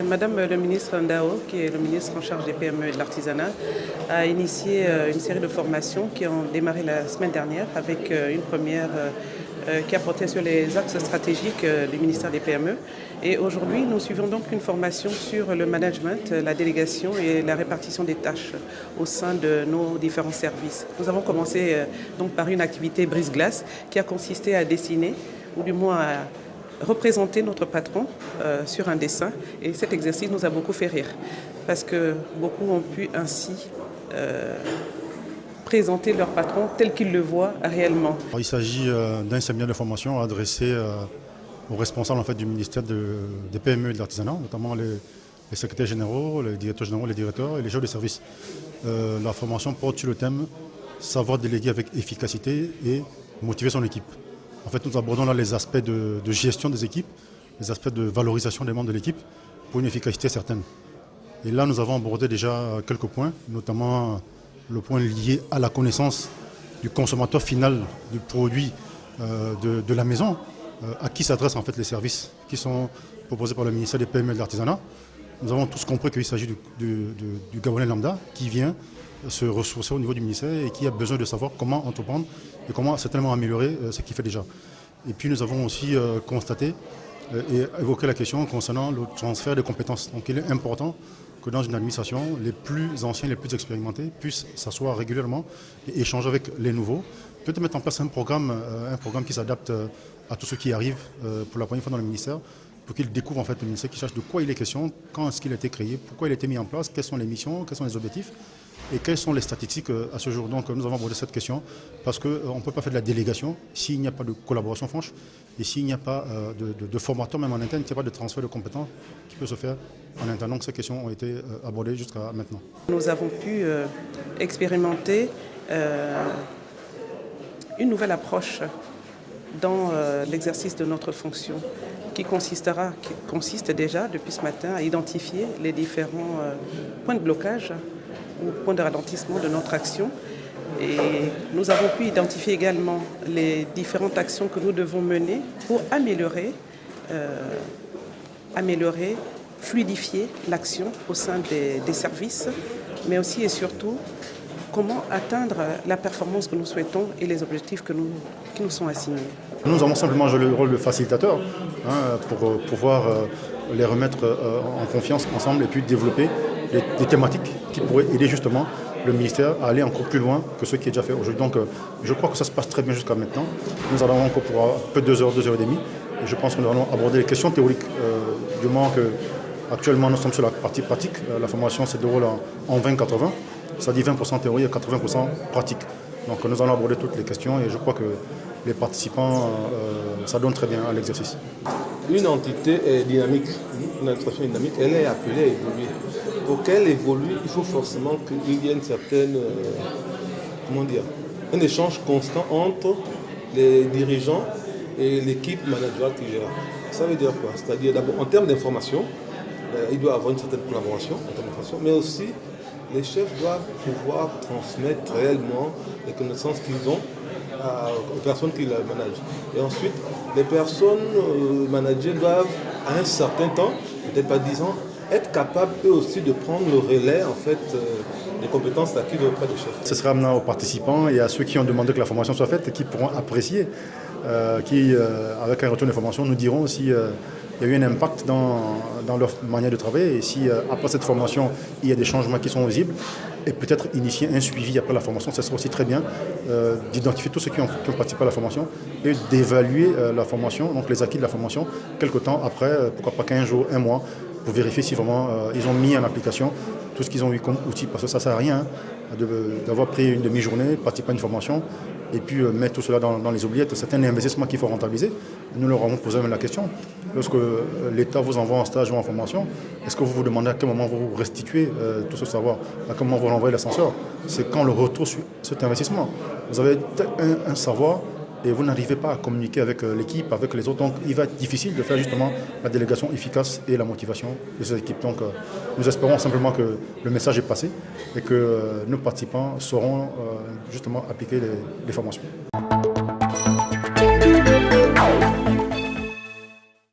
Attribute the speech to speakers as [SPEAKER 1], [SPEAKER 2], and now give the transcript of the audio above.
[SPEAKER 1] Madame le ministre Ndao, qui est le ministre en charge des PME et de l'artisanat, a initié une série de formations qui ont démarré la semaine dernière avec une première qui a porté sur les axes stratégiques du ministère des PME. Et aujourd'hui, nous suivons donc une formation sur le management, la délégation et la répartition des tâches au sein de nos différents services. Nous avons commencé donc par une activité brise-glace qui a consisté à dessiner, ou du moins à représenter notre patron sur un dessin. Et cet exercice nous a beaucoup fait rire parce que beaucoup ont pu ainsi présenter leur patron tel qu'ils le voient réellement.
[SPEAKER 2] Il s'agit d'un séminaire de formation adressé aux responsables du ministère des PME et de l'artisanat, notamment les secrétaires généraux, les directeurs généraux, les directeurs et les chefs de service. La formation porte sur le thème « Savoir déléguer avec efficacité et motiver son équipe ». En fait, nous abordons là les aspects de gestion des équipes, les aspects de valorisation des membres de l'équipe pour une efficacité certaine. Et là, nous avons abordé déjà quelques points, notamment le point lié à la connaissance du consommateur final du produit de la maison, à qui s'adressent en fait les services qui sont proposés par le ministère des PME et de l'artisanat. Nous avons tous compris qu'il s'agit du Gabonais lambda qui vient se ressourcer au niveau du ministère et qui a besoin de savoir comment entreprendre et comment certainement améliorer ce qu'il fait déjà. Et puis nous avons aussi constaté et évoqué la question concernant le transfert de compétences. Donc il est important que dans une administration, les plus anciens, les plus expérimentés puissent s'asseoir régulièrement et échanger avec les nouveaux. Peut-être mettre en place un programme qui s'adapte à tous ceux qui arrivent pour la première fois dans le ministère, pour qu'ils découvrent en fait le ministère, qu'ils sachent de quoi il est question, quand est-ce qu'il a été créé, pourquoi il a été mis en place, quelles sont les missions, quels sont les objectifs et quelles sont les statistiques à ce jour. Donc nous avons abordé cette question parce qu'on ne peut pas faire de la délégation s'il n'y a pas de collaboration franche et s'il n'y a pas de formateur même en interne, s'il n'y a pas de transfert de compétences qui peut se faire en interne. Donc ces questions ont été abordées jusqu'à maintenant.
[SPEAKER 1] Nous avons pu expérimenter une nouvelle approche dans l'exercice de notre fonction qui consiste déjà depuis ce matin à identifier les différents points de blocage ou points de ralentissement de notre action. Et nous avons pu identifier également les différentes actions que nous devons mener pour améliorer, fluidifier l'action au sein des services, mais aussi et surtout comment atteindre la performance que nous souhaitons et les objectifs qui nous sont assignés.
[SPEAKER 2] Nous avons simplement joué le rôle de facilitateur pour pouvoir les remettre en confiance ensemble et puis développer des thématiques qui pourraient aider justement le ministère à aller encore plus loin que ce qui est déjà fait aujourd'hui. Donc je crois que ça se passe très bien jusqu'à maintenant. Nous allons encore pour un peu 2 heures, 2 heures et demie. Et je pense que nous allons aborder les questions théoriques du moment que actuellement nous sommes sur la partie pratique. La formation se déroule en 20-80. Ça dit 20% théorie et 80% pratique. Donc nous allons aborder toutes les questions et je crois que les participants s'adonnent très bien à l'exercice.
[SPEAKER 3] Une entité est dynamique, une administration dynamique, elle est appelée à évoluer. Pour qu'elle évolue, il faut forcément qu'il y ait une certaine, un échange constant entre les dirigeants et l'équipe managériale qui gère. Ça veut dire quoi? C'est-à-dire d'abord en termes d'information, il doit y avoir une certaine collaboration en termes d'information, mais aussi les chefs doivent pouvoir transmettre réellement les connaissances qu'ils ont aux personnes qui la managent. Et ensuite, les personnes managées doivent, à un certain temps, peut-être pas 10 ans, être capables eux aussi de prendre le relais en fait, des compétences acquises auprès des chefs.
[SPEAKER 2] Ce sera amenant aux participants et à ceux qui ont demandé que la formation soit faite et qui pourront apprécier, qui, avec un retour d'information, nous diront si il y a eu un impact dans leur manière de travailler et si après cette formation, il y a des changements qui sont visibles et peut-être initier un suivi après la formation. Ça sera aussi très bien d'identifier tous ceux qui ont participé à la formation et d'évaluer la formation, donc les acquis de la formation, quelque temps après, pourquoi pas 15 jours, 1 mois, pour vérifier si vraiment ils ont mis en application tout ce qu'ils ont eu comme outil. Parce que ça ne sert à rien d'avoir pris une demi-journée, participer à une formation et puis mettre tout cela dans les oubliettes. C'est un investissement qu'il faut rentabiliser. Nous leur avons posé même la question. Lorsque l'État vous envoie en stage ou en formation, est-ce que vous vous demandez à quel moment vous restituez tout ce savoir? À quel moment vous renvoyez l'ascenseur? C'est quand le retour sur cet investissement. Vous avez un savoir et vous n'arrivez pas à communiquer avec l'équipe, avec les autres. Donc il va être difficile de faire justement la délégation efficace et la motivation de ces équipes. Donc nous espérons simplement que le message est passé et que nos participants sauront justement appliquer les formations.